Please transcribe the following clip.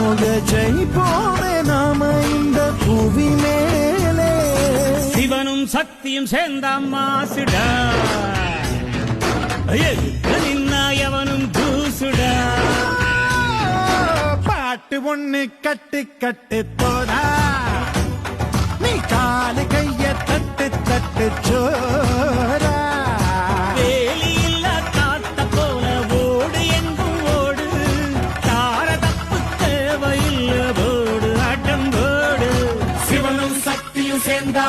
மோக ஜெயிப்போமே நாம இந்த புவி மேலே. சிவனும் சக்தியும் சேர்ந்த மாசுடா, நின்னா எவனும் தூசுடா. பாட்டு ஒண்ணு கட்டு கட்டு தோடா, நீ காலு கைய தட்டு தட்டு சோரா. வேலியில்ல காத்த போல ஓடு எங்கும் ஓடு, தார தப்பு தேவையில்ல போடு ஆட்டம் போடு. சிவனும் சக்தியும் சேர்ந்த